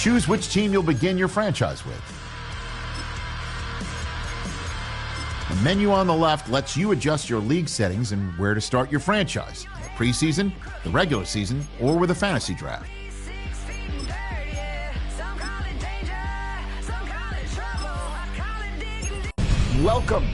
Choose which team you'll begin your franchise with. The menu on the left lets you adjust your league settings and where to start your franchise, in the preseason, the regular season, or with a fantasy draft. Welcome.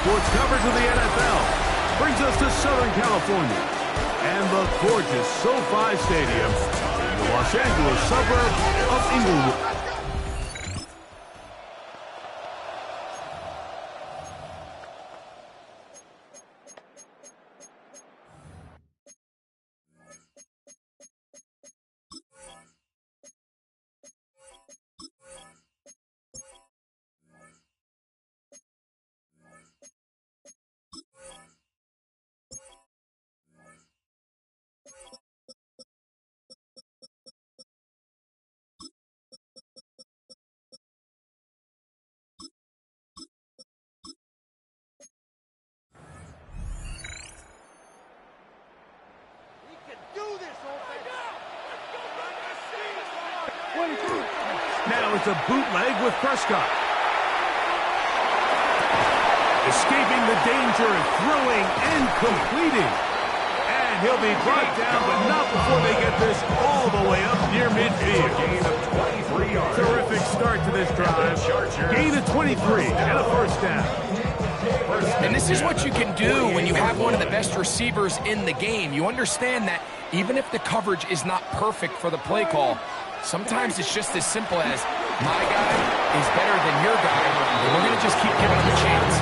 Sports coverage of the NFL brings us to Southern California and the gorgeous SoFi Stadium in the Los Angeles suburb of Inglewood. Now it's a bootleg with Prescott. Escaping the danger and throwing and completing. And he'll be brought down, but not before they get this all the way up near midfield. Gain of 23 yards. Terrific start to this drive. Gain of 23 and a first down. And this is what you can do when you have one of the best receivers in the game. You understand that even if the coverage is not perfect for the play call, sometimes it's just as simple as my guy is better than your guy, and we're going to just keep giving him a chance.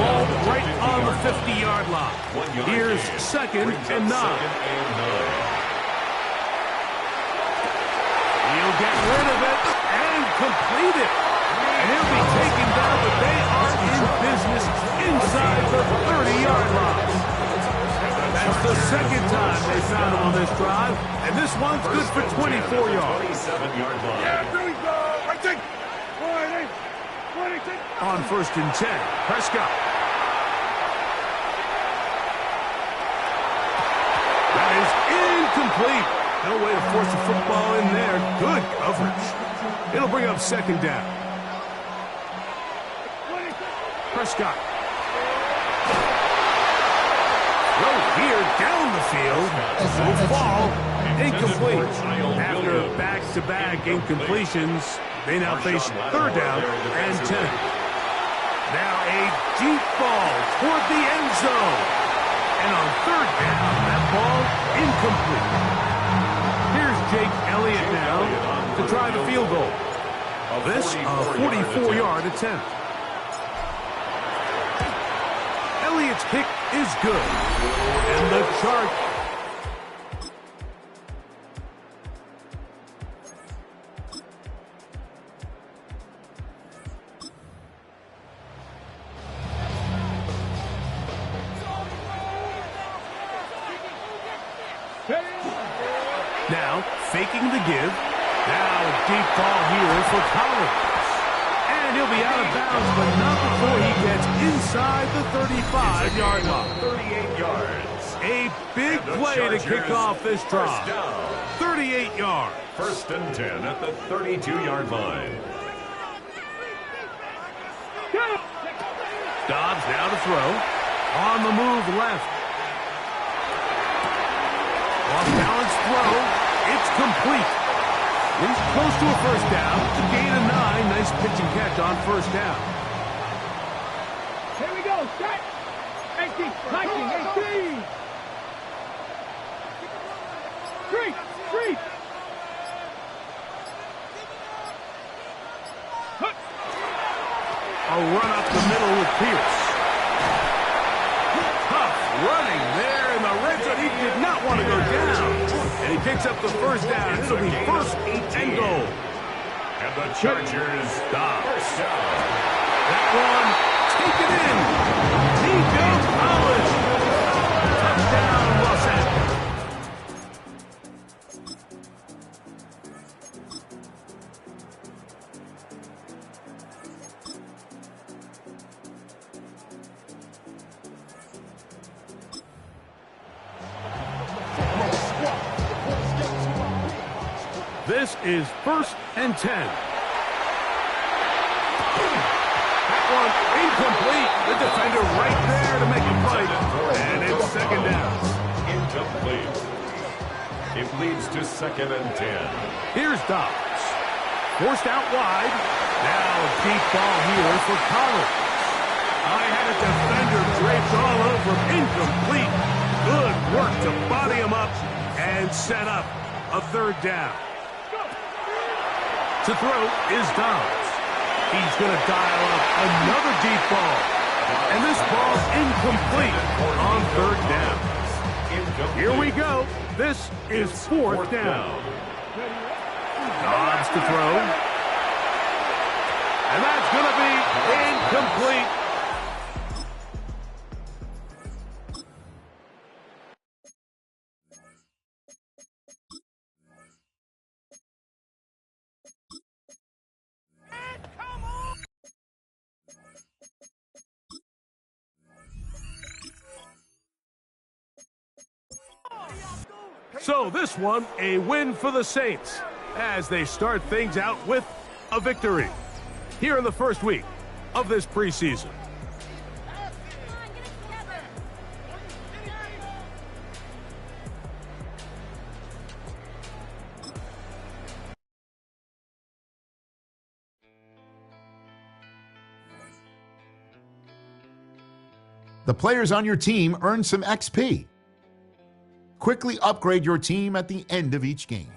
Ball right on the 50-yard line. Here's 2nd and 9. He'll get rid of it and complete it. And he'll be taken down, but they are in business inside the 30-yard line. That's the 2nd time they found him on this drive, and this one's good for 24 yards. 27-yard line. On 1st and 10, Prescott. That is incomplete. No way to force the football in there. Good coverage. It'll bring up 2nd down. Prescott. Throw here down the field. Will fall. Incomplete. After back-to-back incompletions, they now face 3rd down and 10. Now a deep ball toward the end zone. And on 3rd down, that ball incomplete. Here's Jake Elliott now to try the field goal. This a 44-yard attempt. Elliott's kick is good. And the chart. Now, faking the give. Now, a deep ball here for Collins. And he'll be out of bounds, but not before he gets inside the 35-yard line. 38 yards. A big play to kick off this drive. 38 yards. 1st and 10 at the 32-yard line. Dobbs now to throw. On the move left. Off-balance throw. It's complete. He's close to a 1st down. A gain of 9. Nice pitch and catch on 1st down. Here we go. Set. 18. 19. 18. Street. A run up the middle with Pierce. Tough running there in the red zone. He did not want to go down. And he picks up the 1st down. It'll be 1st and goal. And the Chargers stop. That one, take it in. Nico Collins. Touchdown, Los Angeles. This is 1st and 10. That one incomplete. The defender right there to make a fight. And it's 2nd down. Incomplete. It leads to 2nd and 10. Here's Dobbs. Forced out wide. Now a deep ball here for Collins. I had a defender draped all over him. Incomplete. Good work to body him up and set up a third down. To throw is Dobbs. He's going to dial up another deep ball. And this ball's incomplete on third down. Here we go. This is fourth down. Dobbs to throw. And that's going to be incomplete. So this one, a win for the Saints as they start things out with a victory here in the first week of this preseason. The players on your team earn some XP. Quickly upgrade your team at the end of each game.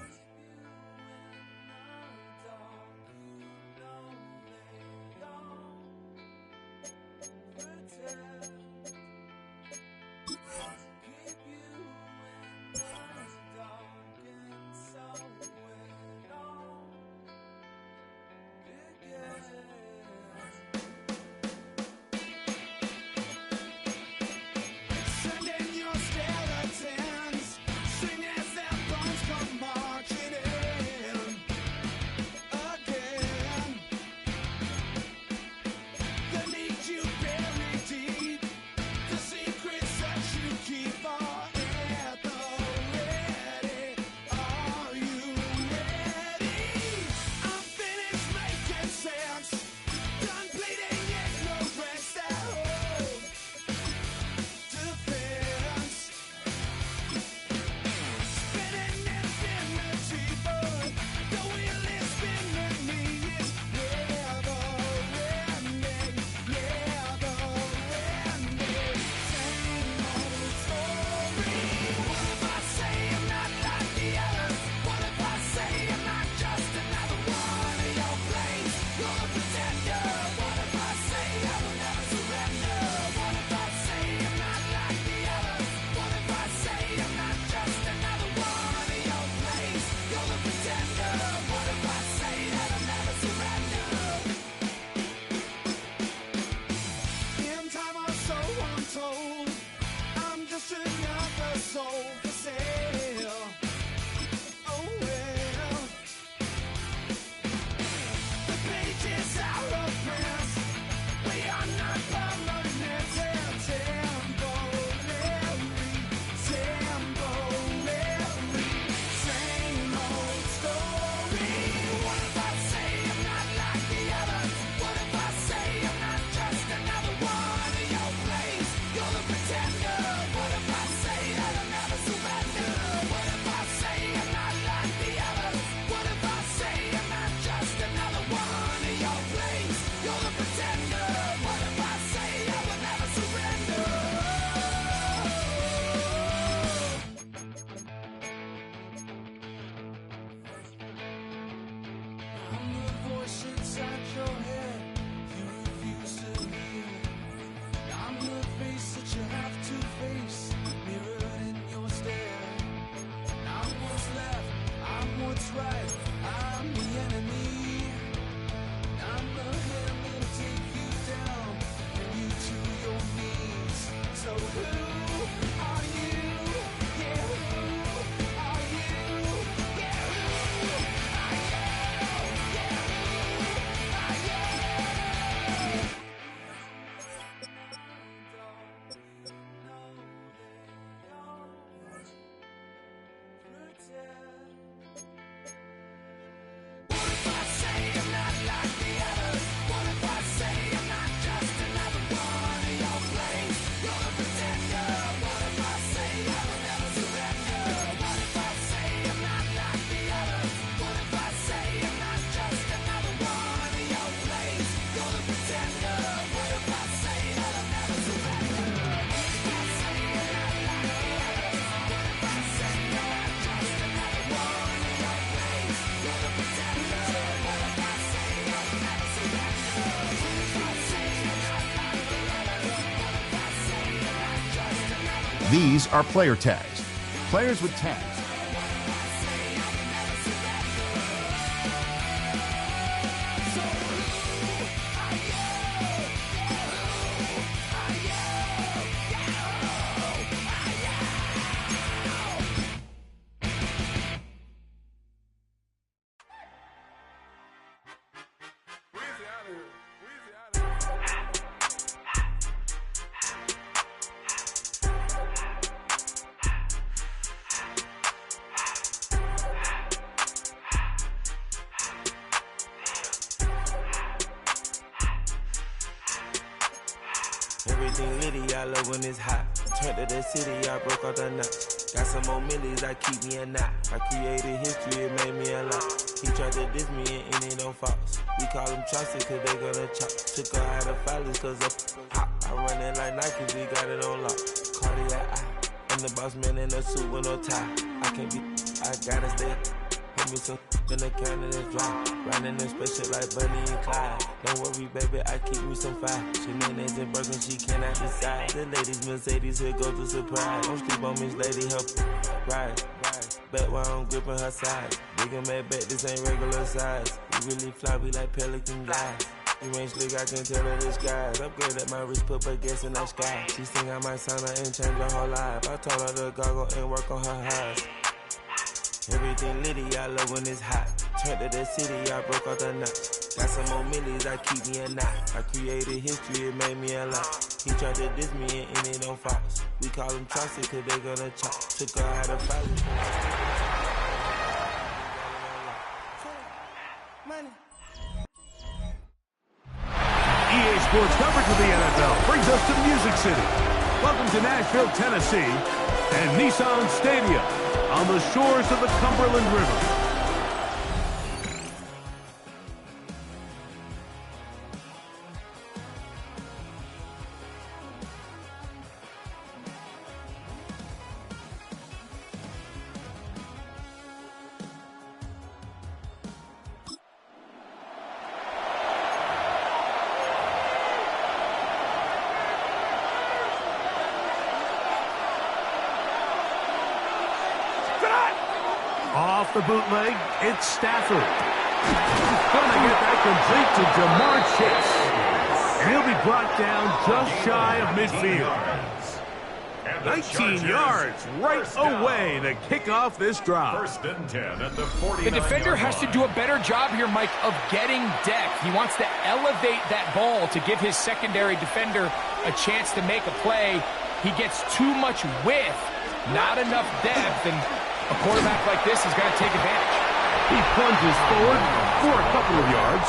These are player tags. Players with tags. Everything litty, I love when it's hot. Turned to the city, I broke out the knot. Got some more millies, I keep me a knot. I created history, it made me a lot. He tried to diss me and it don't false. We call him Chaucer cause they gonna chop. Took her out of filers cause of hot. I run it like Nike, we got it on lock. Cardiac eye, I'm the boss man in a suit with no tie. I can't be, I gotta stay. Put me some in the can and it's dry. Riding in spaceship like Bunny and Clyde. Don't worry, baby, I keep me some fire. Shenanigans and Birkin, she cannot decide. The ladies, Mercedes, here go to surprise. Don't sleep on Miss Lady, help ride. Back while I'm gripping her side. Bigger mad back, this ain't regular size. We really fly, we like Pelican guys. You ain't slick, I can tell her this guys. Upgrade at my wrist, put her gas in that sky. She think I might sign her and change her whole life. I told her to goggle and work on her highs. Everything litty, I love when it's hot. Turned to the city, I broke out the knot. Got some more millies, I keep me a knot. I created history, it made me a lot. He tried to diss me and it don't false. We call him Chaucer cause they gonna chop. Took her out of filers. EA Sports coverage of the NFL brings us to Music City. Welcome to Nashville, Tennessee, and Nissan Stadium on the shores of the Cumberland River. Off the bootleg, it's Stafford. Gonna get that complete to Jamar Chase. And he'll be brought down just shy of midfield. 19 yards right away to kick off this drive. First and 10 at the 49-yard line. The defender has to do a better job here, Mike, of getting depth. He wants to elevate that ball to give his secondary defender a chance to make a play. He gets too much width, not enough depth, and a quarterback like this is going to take advantage. He plunges forward for a couple of yards.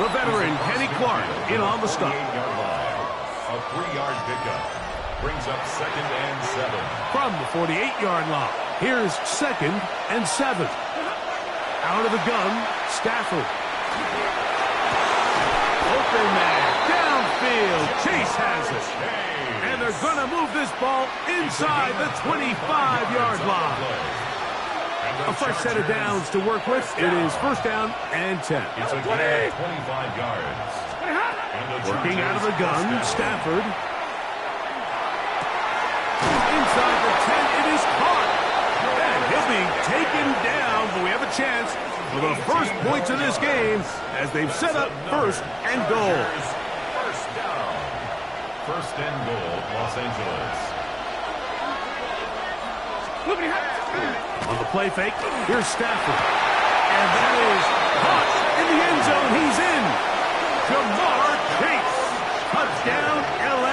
The veteran, Kenny Clark, in on the stop. A 3-yard pickup brings up 2nd and 7. From the 48-yard line, here's 2nd and 7. Out of the gun, Stafford. Open man, downfield, Chase has it. And they're going to move this ball inside the 25-yard line. A fresh set of downs to work with. It is 1st down and 10. It's a gain of 25 yards. Working out of the gun, Stafford. Inside the 10, it is caught. And he'll be taken down, but we have a chance for the first points of this game as they've set up 1st and goal. First down. 1st and goal, Los Angeles. On the play fake, here's Stafford. And that is caught in the end zone. He's in. Jamar Chase. Touchdown, L.A.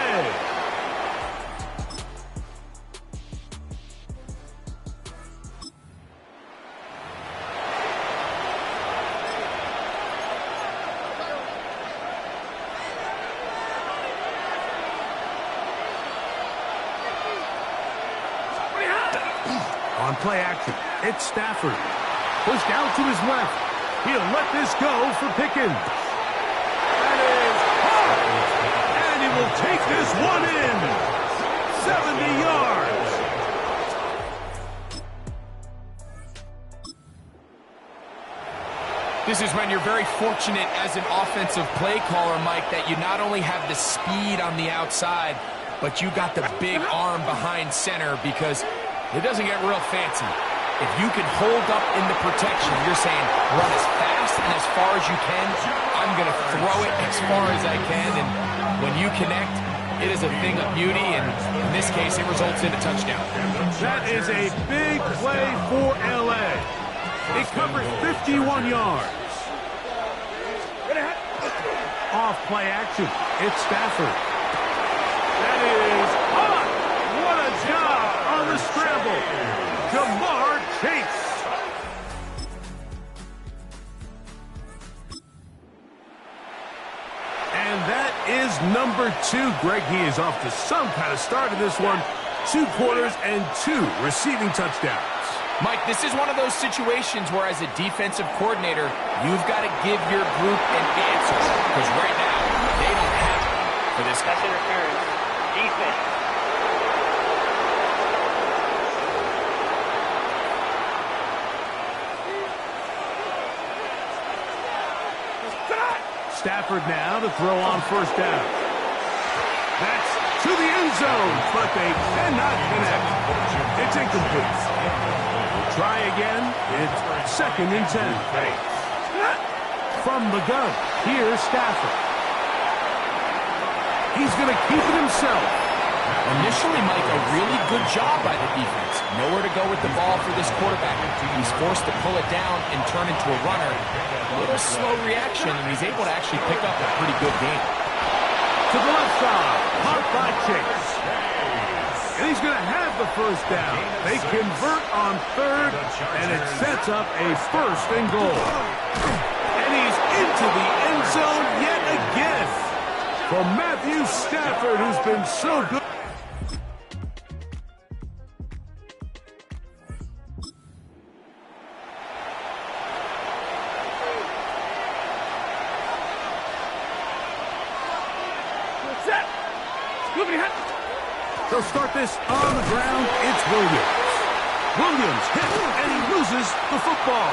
On play action, it's Stafford. Pushed out to his left. He'll let this go for Pickens. That is caught! And he will take this one in. 70 yards. This is when you're very fortunate as an offensive play caller, Mike, that you not only have the speed on the outside, but you got the big arm behind center because it doesn't get real fancy. If you can hold up in the protection, you're saying run as fast and as far as you can. I'm going to throw it as far as I can, and when you connect, it is a thing of beauty, and in this case, it results in a touchdown. That is a big play for L.A. It covers 51 yards. Off play action. It's Stafford. That is hot. What a job on the scramble. Jamar Chase. And that is number 2. Greg, he is off to some kind of start in this one. 2 quarters and 2 receiving touchdowns. Mike, this is one of those situations where as a defensive coordinator, you've got to give your group an answer. Because right now, they don't have one for this guy. Pass interference. Defense. Stafford now to throw on first down. That's to the end zone, but they cannot connect. It's incomplete. We'll try again. It's 2nd and 10. From the gun, here's Stafford. He's going to keep it himself. Initially, Mike, a really good job by the defense. Nowhere to go with the ball for this quarterback. He's forced to pull it down and turn into a runner. A little slow reaction, and he's able to actually pick up a pretty good game. To the left side, caught by Chase. And he's going to have the first down. They convert on 3rd, and it sets up a 1st and goal. And he's into the end zone yet again. For Matthew Stafford, who's been so good. They'll start this on the ground. It's Williams. Williams hit, and he loses the football.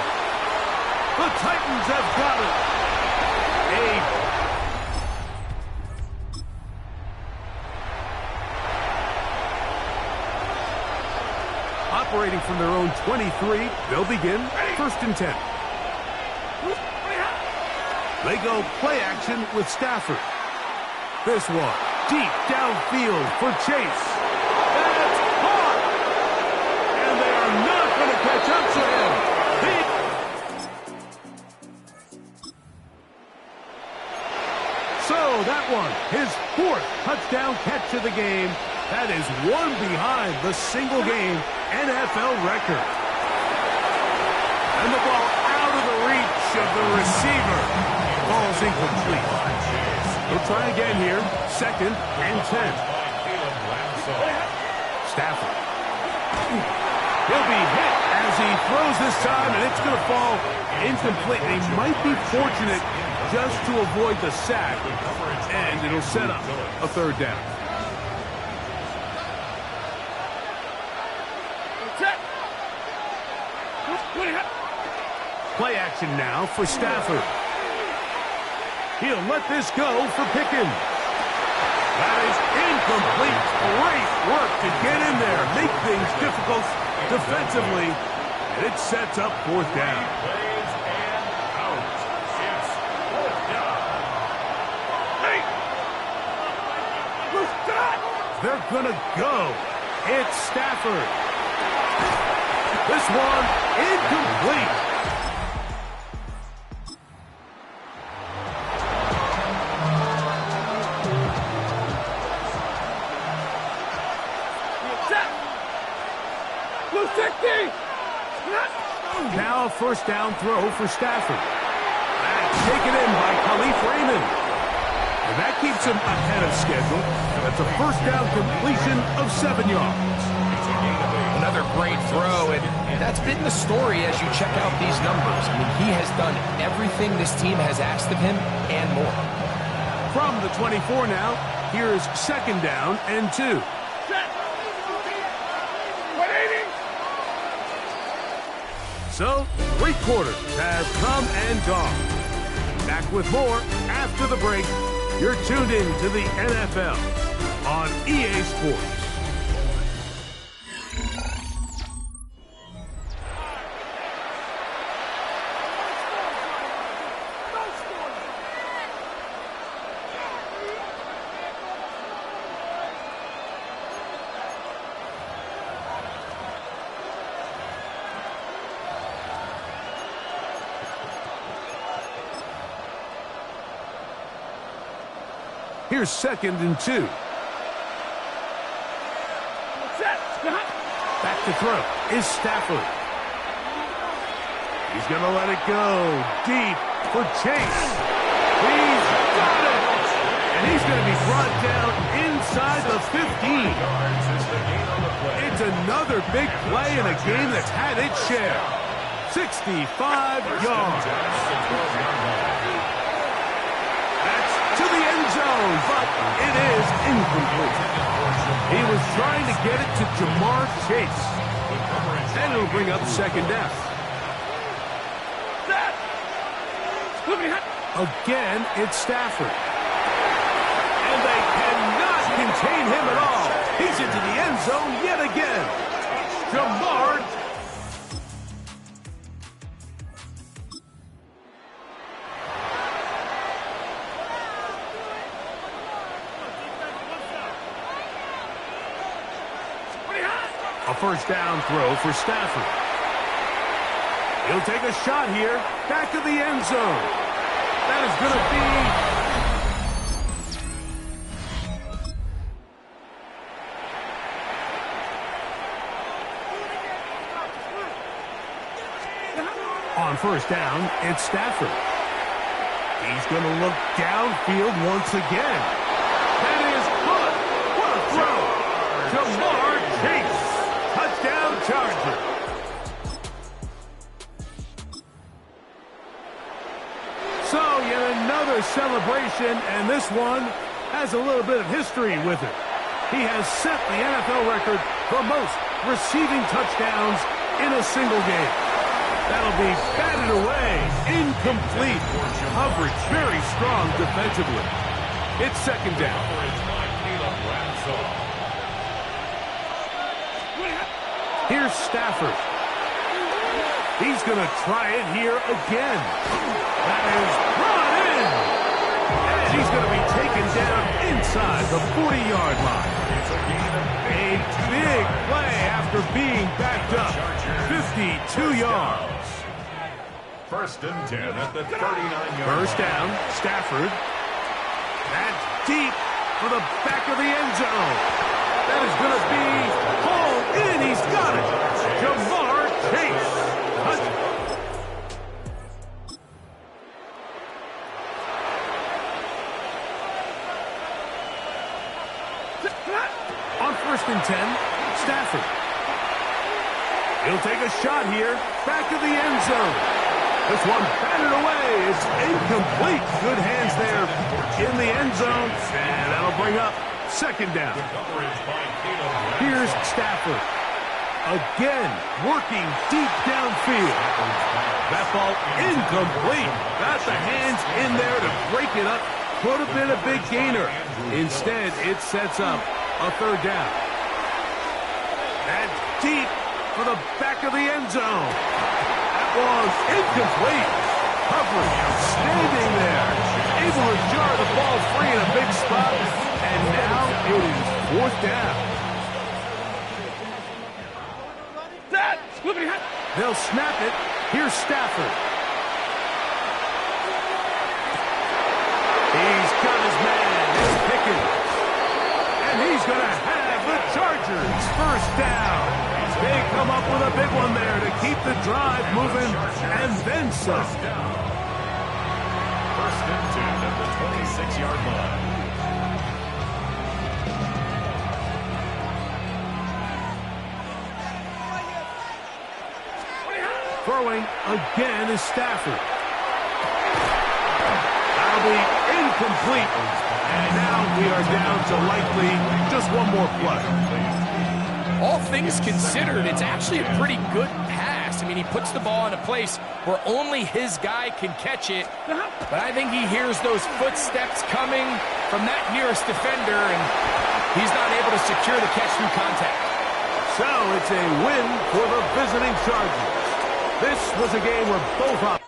The Titans have got it. Operating from their own 23, they'll begin 1st and 10. They go play action with Stafford. This one, deep downfield for Chase. That's caught! And they are not going to catch up to him. So that one, his 4th touchdown catch of the game. That is one behind the single-game NFL record. And the ball out of the reach of the receiver. Ball's incomplete. We'll try again here. 2nd and 10. Stafford. He'll be hit as he throws this time, and it's going to fall incomplete. They might be fortunate just to avoid the sack, and it'll set up a 3rd down. Play action now for Stafford. He'll let this go for Pickens. That is incomplete. Great work to get in there, make things difficult defensively, and it sets up 4th down. They're gonna go. It's Stafford. This one incomplete. Now a 1st down throw for Stafford. That's taken in by Khalif Raymond. And that keeps him ahead of schedule. That's a 1st down completion of 7 yards. Another great throw, and that's been the story as you check out these numbers. I mean, he has done everything this team has asked of him and more. From the 24 now, here's 2nd down and 2. So, 3 quarters have come and gone. Back with more after the break. You're tuned in to the NFL on EA Sports. Here's 2nd and 2. Back to throw is Stafford. He's going to let it go deep for Chase. He's got it. And he's going to be brought down inside the 15. It's another big play in a game that's had its share. 65 yards. To the end zone, but it is incomplete. He was trying to get it to Jamar Chase. And it'll bring up 2nd down. Again, it's Stafford. And they cannot contain him at all. He's into the end zone yet again. Jamar A 1st down throw for Stafford. He'll take a shot here. Back to the end zone. That is going to be... On 1st down, it's Stafford. He's going to look downfield once again. That is good. What a throw. Jamar Chase. Touchdown Charger. So yet another celebration, and this one has a little bit of history with it. He has set the NFL record for most receiving touchdowns in a single game. That'll be batted away. Incomplete. Coverage very strong defensively. It's 2nd down. Here's Stafford. He's going to try it here again. That is brought in. And he's going to be taken down inside the 40-yard line. A big play after being backed up. 52 yards. 1st and 10 at the 39-yard line. 1st down, Stafford. That's deep for the back of the end zone. That is going to be hauled in. He's got it. Jamar Chase. On 1st and 10, Stafford. He'll take a shot here. Back to the end zone. This one batted away. It's incomplete. Good hands there in the end zone. And that'll bring up 2nd down. Here's Stafford. Again, working deep downfield. That ball incomplete. Got the hands in there to break it up. Could have been a big gainer. Instead, it sets up a 3rd down. And deep for the back of the end zone. That was incomplete. Coverage standing there. Able to jar the ball free in a big spot. And now it is 4th down. They'll snap it. Here's Stafford. He's got his man. It's Pickens. And he's going to have the Chargers 1st down. They come up with a big one there to keep the drive moving and then some. 1st and 10 at the 26-yard line. Throwing again is Stafford. That'll be incomplete. And now we are down to likely just one more play. All things considered, it's actually a pretty good pass. I mean, he puts the ball in a place where only his guy can catch it. But I think he hears those footsteps coming from that nearest defender, and He's not able to secure the catch through contact. So it's a win for the visiting Chargers. This was a game where both up.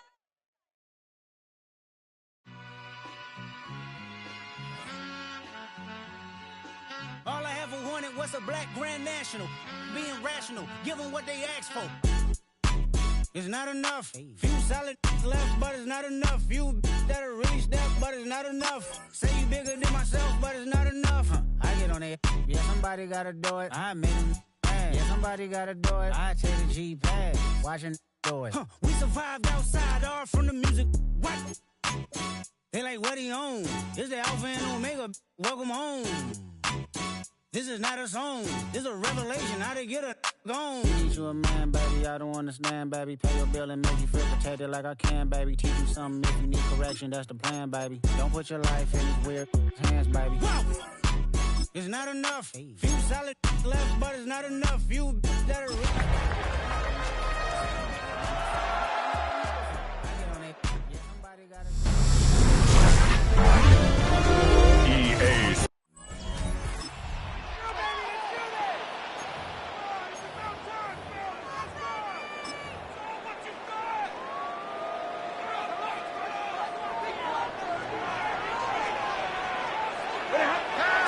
All I ever wanted was a black Grand National. Being rational, give them what they asked for. It's not enough. Few solid left, but it's not enough. Few that'll really step, but it's not enough. Say you bigger than myself, but it's not enough. I get on it. Yeah, somebody gotta do it. I made them mad. Yeah, somebody gotta do it. I take the G-pad, watching do it. We survived outside, all from the music. What? They like, what he on? This the Alpha and Omega. Welcome home. This is not a song. This is a revelation. How to get a gone. Need you a man, baby. I don't understand, baby. Pay your bill and make you feel protected like I can, baby. Teach you something if you need correction. That's the plan, baby. Don't put your life in these weird hands, baby. Whoa. It's not enough. Few solid left, but it's not enough. Few that are EA.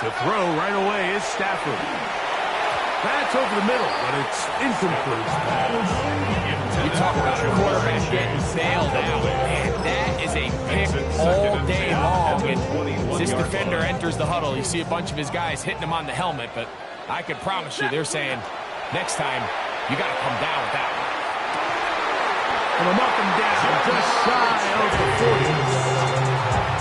To throw right away is Stafford. That's over the middle, but it's incomplete. You talk about a quarterback getting bailed out. Man, that is a pick all day long. And this defender enters the huddle. You see a bunch of his guys hitting him on the helmet, but I can promise you they're saying, next time, you got to come down with that one. And a up and down, just shy of the 40.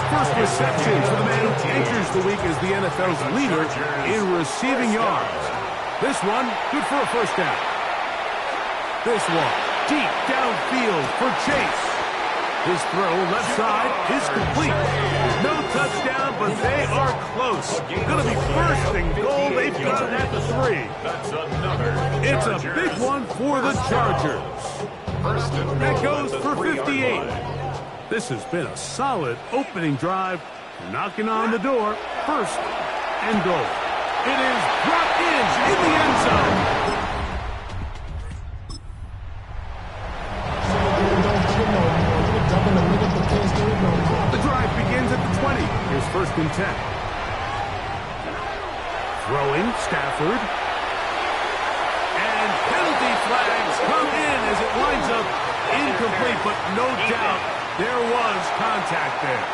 First reception for the man who enters the week as the NFL's leader in receiving yards. This one, good for a first down. This one, deep downfield for Chase. His throw left side is complete. No touchdown, but they are close. Going to be first and goal. They've got it at the 3. That's another. It's a big one for the Chargers. That goes for 58. This has been a solid opening drive. Knocking on the door. First and goal. It is brought in the end zone. The drive begins at the 20. Here's first and 10. Throwing, Stafford. And penalty flags come in as it winds up incomplete, but no doubt there was contact there.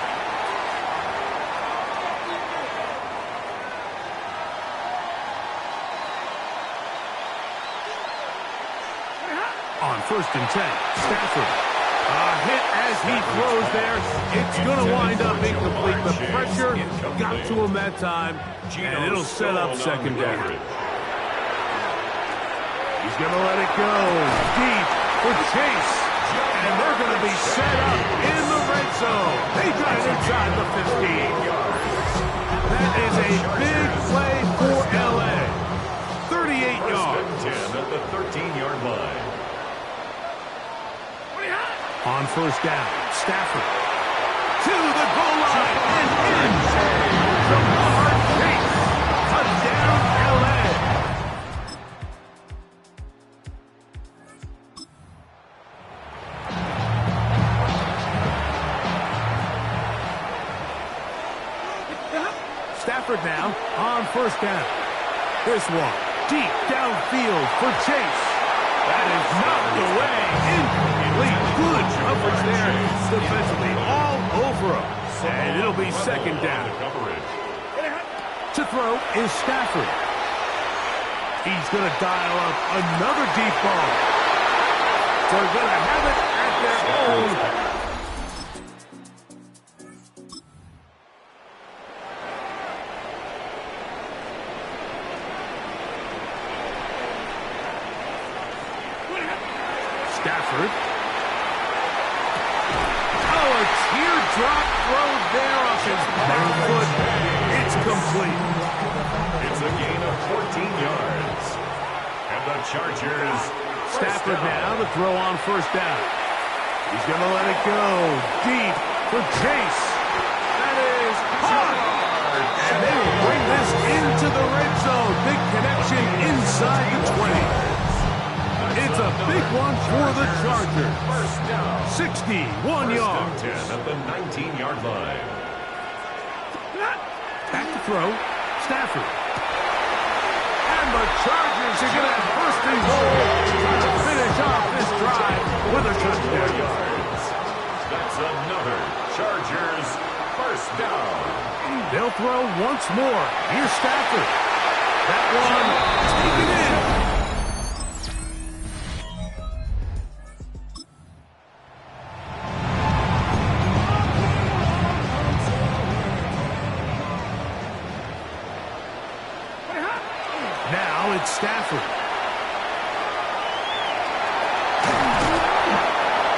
On first and 10, Stafford. A hit as he throws there. It's going to wind up incomplete. The pressure got to him that time, and it'll set up second down. He's going to let it go deep for Chase. And they're going to be set up in the red zone. They got it inside the 15 yards. That is a big play for L.A. 38 yards. 10 at the 13-yard line. On first down, Stafford to the goal line and in. Jamar Chase. Touchdown, L.A. Stafford now on first down. This one, deep downfield for Chase. That is knocked away. Incomplete. Good coverage there defensively all over him. And it'll be second down. To throw is Stafford. He's going to dial up another deep ball. They're going to have it at their own. Stafford. Oh, a teardrop throw there off his back foot. It's complete. It's a gain of 14 yards. And the Chargers. Stafford now to throw on first down. He's going to let it go deep for Chase. That is hard. And they will bring this in into the red zone. Big connection inside the 20. It's a big one for the Chargers. First down. 61 yards. 10 at the 19-yard line. Back to throw. Stafford. And the Chargers are going to have first and goal. Trying to finish off this drive with a touchdown. That's another Chargers first down. They'll throw once more. Here's Stafford. That one taken in. Now it's Stafford.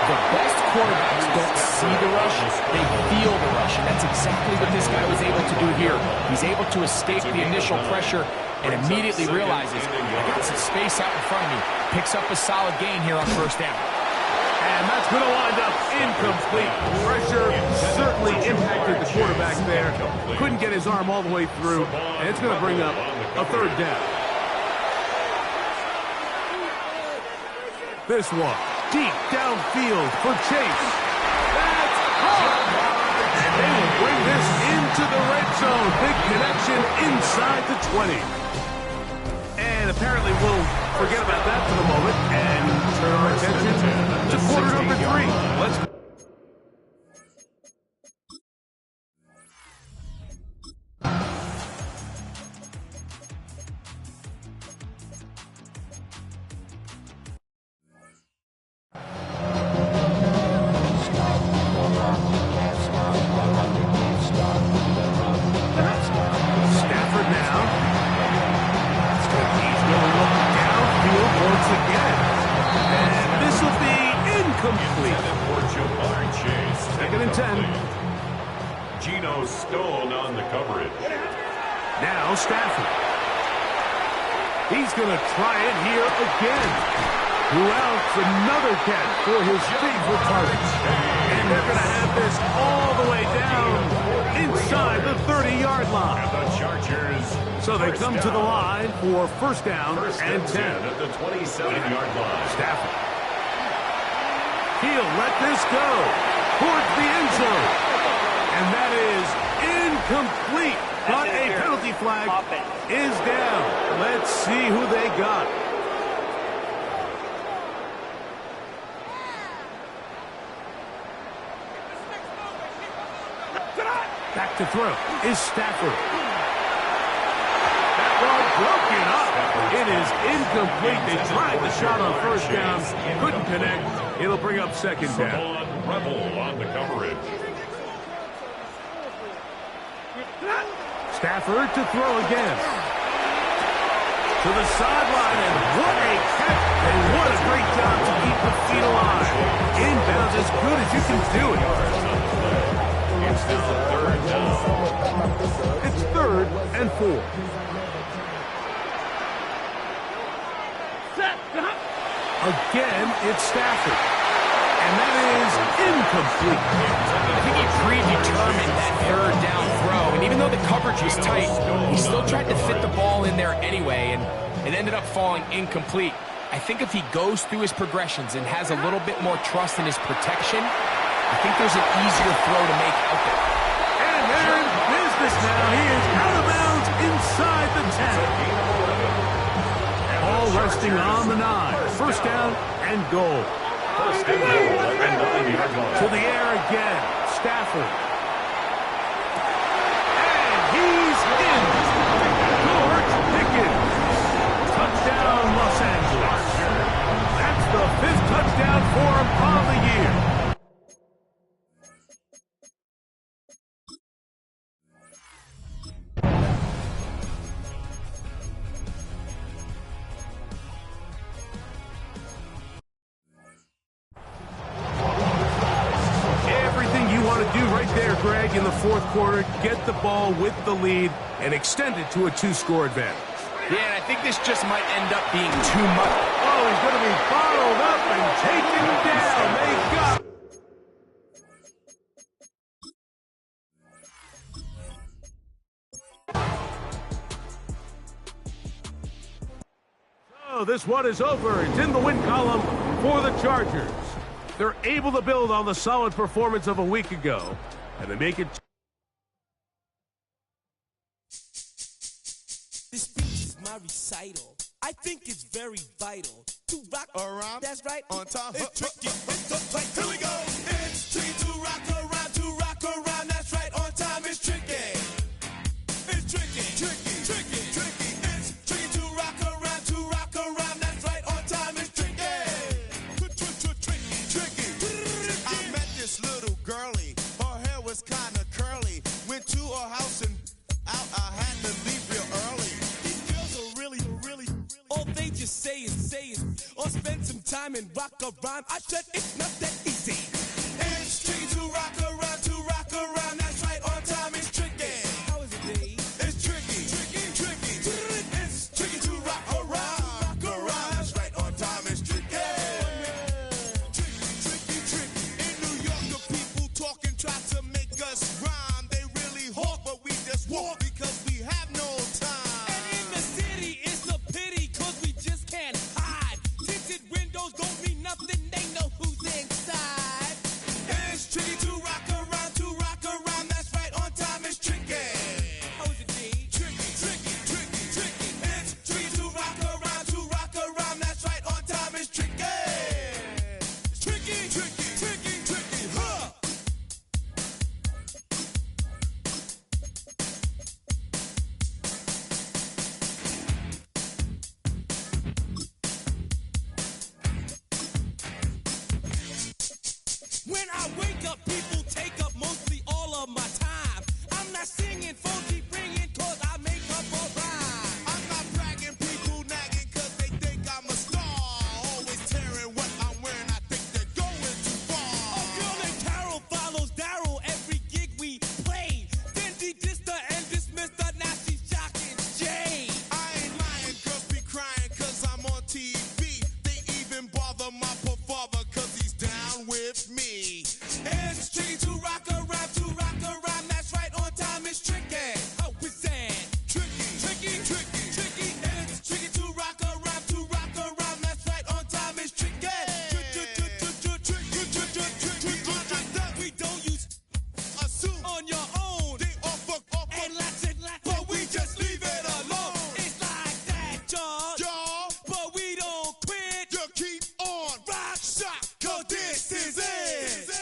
The best quarterbacks don't see the rush, they feel the rush, and that's exactly what this guy was able to do here. He's able to escape the initial pressure and immediately realizes, I got some space out in front of me. Picks up a solid gain here on first down. And that's going to wind up incomplete. Pressure certainly impacted the quarterback there. Couldn't get his arm all the way through, and it's going to bring up a third down. This one, deep downfield for Chase. That's hard. And they will bring this into the red zone. Big connection inside the 20. And apparently we'll forget about that for the moment and turn our attention to quarter number 3. Let's go. Geno Stone on the coverage. Now Stafford. He's going to try it here again. Who else? Another catch for his favorite target. And they're going to have this all the way down inside the 30-yard line. And the Chargers. So they come to the line for first down and 10. At the 27-yard line. Stafford. He'll let this go towards the end zone. And that is incomplete. But a penalty flag is down. Let's see who they got. Back to throw is Stafford. That ball broken up. It is incomplete. They tried the shot on first down. Couldn't connect. It'll bring up second down. Rebel on the coverage. Stafford to throw again. To the sideline, and what a catch, and what a great job to keep the feet alive. Inbounds as good as you can do it. It's now third down. It's 3rd and 4. Again, it's Stafford. And that is incomplete. I think he predetermined that third down throw, and even though the coverage was tight, he still tried to fit the ball in there anyway, and it ended up falling incomplete. I think if he goes through his progressions and has a little bit more trust in his protection, I think there's an easier throw to make out there. And they're in business now. He is out of bounds inside the 10. All resting on the 9. First down and goal. First and goal at the 9-yard line. To the air again. Stafford. And he's in. George Pickens. Touchdown, Los Angeles. That's the 5th touchdown for him on the year. Greg, in the 4th quarter, get the ball with the lead and extend it to a 2-score advantage. Yeah, and I think this just might end up being too much. Oh, he's going to be bottled up and taken down. They got Oh, this one is over. It's in the win column for the Chargers. They're able to build on the solid performance of a week ago, and they make it. This speech is my recital. I think it's very vital to rock around. That's right. On time. It's tricky. It's the fight. Here we go. It's tricky to rock around. To rock around. That's right. On time. It's tricky. It's tricky. Tricky. Tricky. Tricky. It's tricky to rock around. To rock around. That's right. On time. It's tricky. Tricky. Tricky. I met this little girlie. Her hair was kind of curly. Went to her house and out. I had to leave real early. These girls are really. All they just say it, or spend some time and rock a rhyme. I said it's not that easy. It's tricky to rock around. That's right, on time it's tricky. How is it, D? It's tricky. It's tricky to rock around. That's right, on time it's tricky. Tricky. In New York, the people talk and try to make us rhyme. They really hawk, but we just walk because we have no time. And in the city, it's a pity, cause we just can't hide. Tinted windows don't mean nothing, they know who's inside. It's tricky to rock around. That's right, on time it's tricky. How is it, D? Tricky. It's tricky to rock around. That's right, on time it's tricky. Tricky, huh? When I wake up, people take up mostly all of my time. I'm not singing, phone keep ringing, cause I make up a rhyme. I'm not bragging, people nagging cause they think I'm a star. Always tearing what I'm wearing, I think they're going too far. A girl named Carol follows Daryl every gig we play. Then she dissed her and dismissed her, now she's shocking Jay. I ain't lying, girls be crying cause I'm on TV. They even bother my poor father cause he's down with me. It's tricky to rock around. That's right, on time it's tricky. How is that? Tricky. It's tricky to rock around. That's right, on time it's tricky. We don't use Assume on your own. they offer And lots, but we just leave it alone. It's like that, y'all. But we don't quit. you keep on Rock, shock, cause this is it.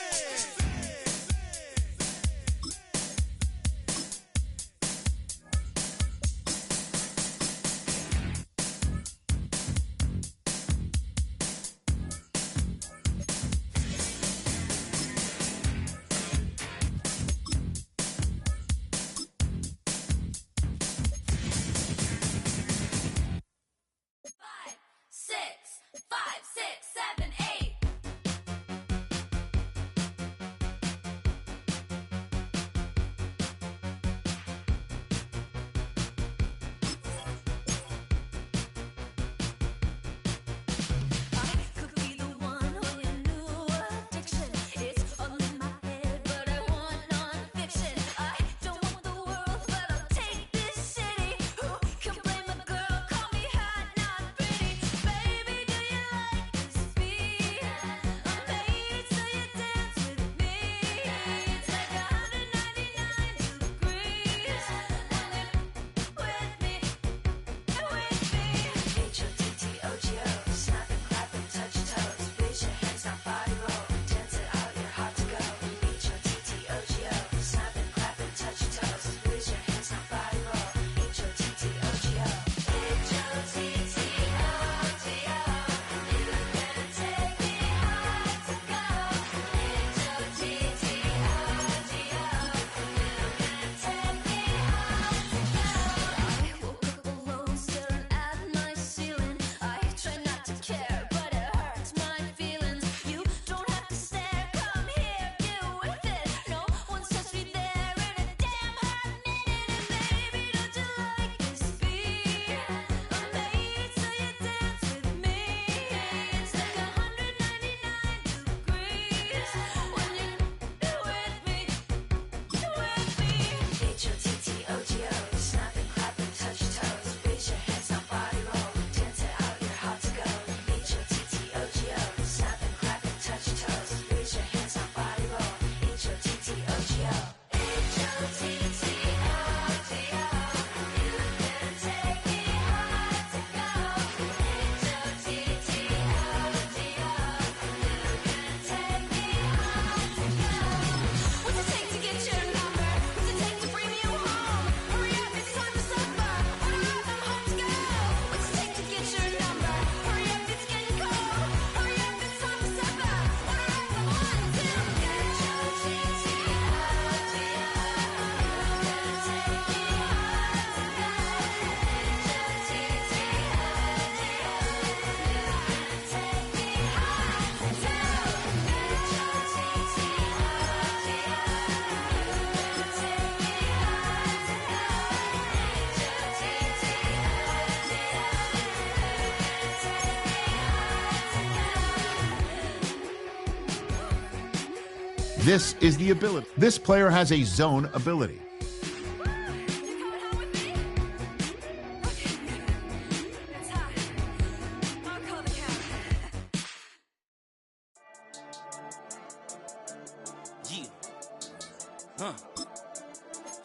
This is the ability. This player has a zone ability.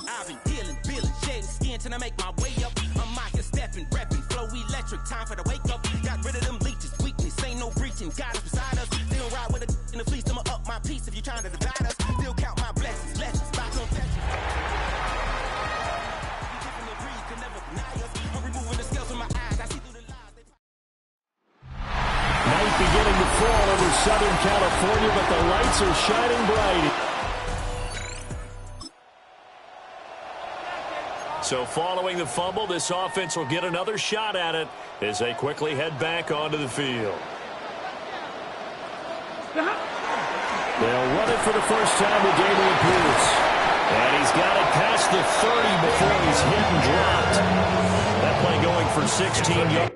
I've been dealing, shading skin till I make my way up. I'm out here stepping, repping, flow electric, time for the wake up. Got rid of them leeches, weakness, ain't no breaching. God is beside us, still ride with a in the fleece, I'ma up my piece if you trying to divide us. Still count my blessings, lessons, by some touch. I'm removing the scales from my eyes, I see through the lies. Night beginning to fall over Southern California, but the lights are shining bright. So following the fumble, this offense will get another shot at it as they quickly head back onto the field. They'll run it for the first time with Damian Pierce. And he's got it past the 30 before he's hit and dropped. That play going for 16 yards.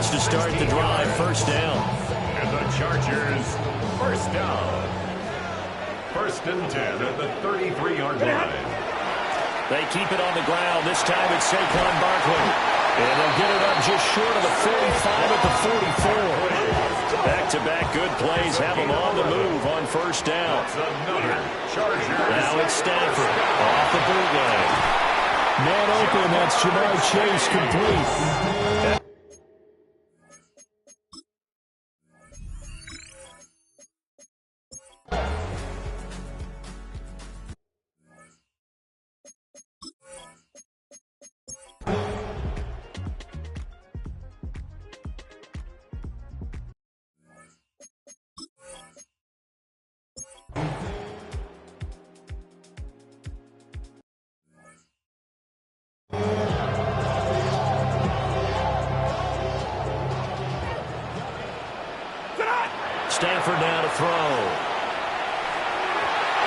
To start the drive, first down. And the Chargers, first down. 1st and 10 at the 33-yard line. They keep it on the ground. This time it's Saquon Barkley. And they'll get it up just short of the 45 at the 44. Back-to-back good plays have them on the move on first down. Now it's Stafford off the bootleg. Man open, that's Jamar Chase complete. Stafford now to throw.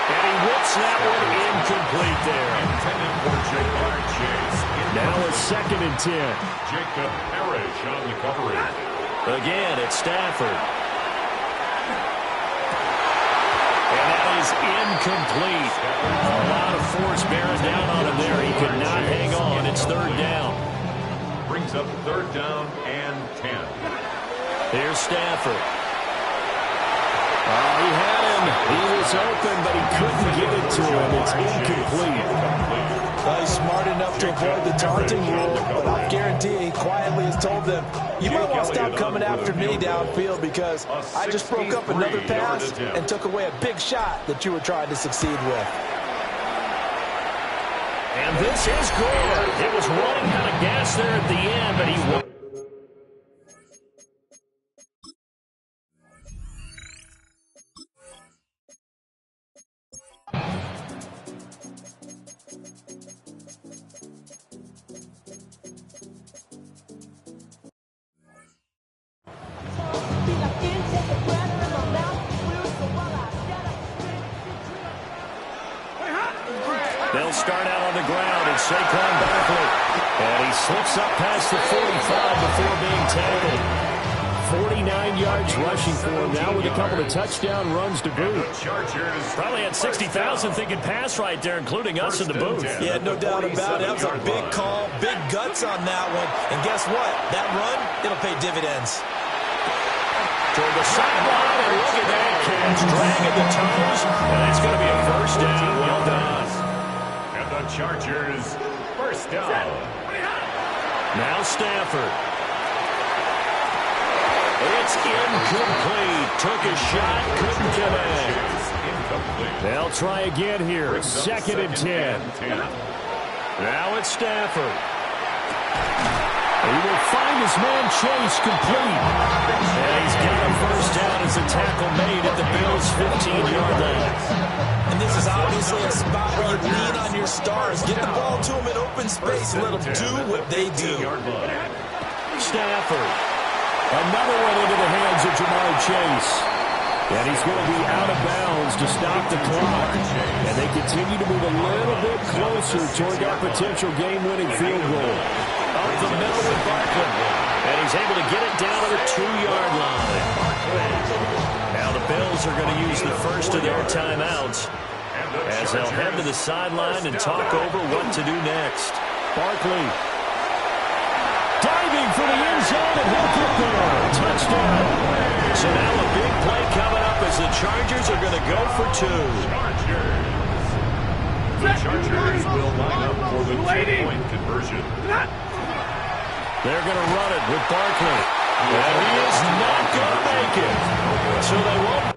And he whips that one incomplete there. Intended for Jamar Chase. Now it's 2nd and 10. Jacob Parrish on the coverage. Again, it's Stafford. And that is incomplete. A lot of force bearing down on him there. He could not hang on. It's 3rd down. Brings up 3rd down and 10. Here's Stafford. He had him. He was open, but he couldn't get it to him. It's incomplete. He's smart enough to avoid the taunting rule, but I guarantee he quietly has told them, you might want to stop coming after me downfield because I just broke up another pass and took away a big shot that you were trying to succeed with. And this is good. It was running out of gas there at the end, but he won. They'll start out on the ground. It's Saquon Barkley. And he slips up past the 45 before being tackled. 49 yards rushing for him now with a couple of touchdown runs to boot. Probably had 60,000 thinking pass right there, including us in the booth. Yeah, no doubt about it. That was a big call, big guts on that one. And guess what? That run, it'll pay dividends. Toward the sideline, and look at that catch. Dragging the toes. And that's going to be a first down. Well done. And the Chargers, first down. Now Stafford. It's incomplete. Took a shot, couldn't connect. They'll try again here. 2nd and 10. Now it's Stafford. He will find his man Chase complete. And he's got a first down as a tackle made at the Bills' 15-yard line. And this is obviously a spot where you lean on your stars. Get the ball to them in open space and let them do what they do. Stafford. Another one into the hands of Jamar Chase. And he's going to be out of bounds to stop the clock. And they continue to move a little bit closer toward that potential game-winning field goal. Up the middle with Barkley. And he's able to get it down to the 2-yard line. Now the Bills are going to use the first of their timeouts as they'll head to the sideline and talk over what to do next. Barkley diving for the end zone, and he'll get there. Touchdown. So now a big play coming up as the Chargers are going to go for 2. The Chargers will line up for the 2-point conversion. They're going to run it with Barkley. And he is not going to make it. So they won't.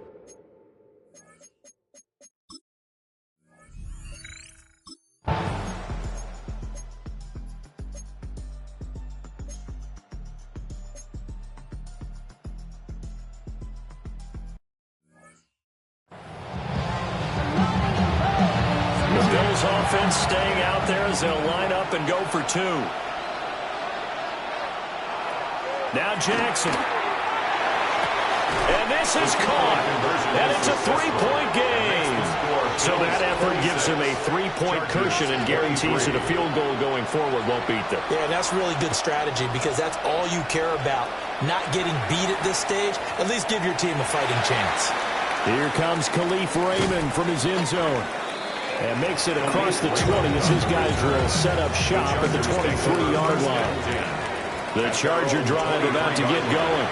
The Bills offense staying out there as they'll line up and go for 2. Now Jackson. And this is caught. And it's a 3-point game. So that effort gives him a 3-point cushion and guarantees that a field goal going forward won't beat them. Yeah, and that's really good strategy because that's all you care about. Not getting beat at this stage. At least give your team a fighting chance. Here comes Khalif Raymond from his end zone. And makes it across the 20 as his guys will set up shop at the 23-yard line. The Charger drive about to get going.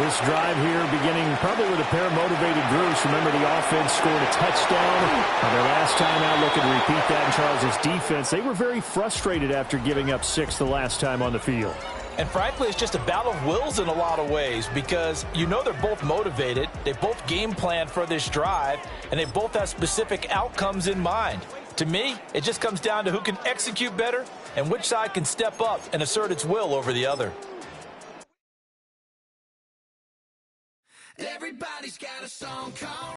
This drive here beginning probably with a pair of motivated groups. Remember, the offense scored a touchdown on their last time out. Looking to repeat that in Charles' defense. They were very frustrated after giving up 6 the last time on the field. And frankly, it's just a battle of wills in a lot of ways because you know they're both motivated. They both game planned for this drive, and they both have specific outcomes in mind. To me, it just comes down to who can execute better and which side can step up and assert its will over the other. Everybody's got a song called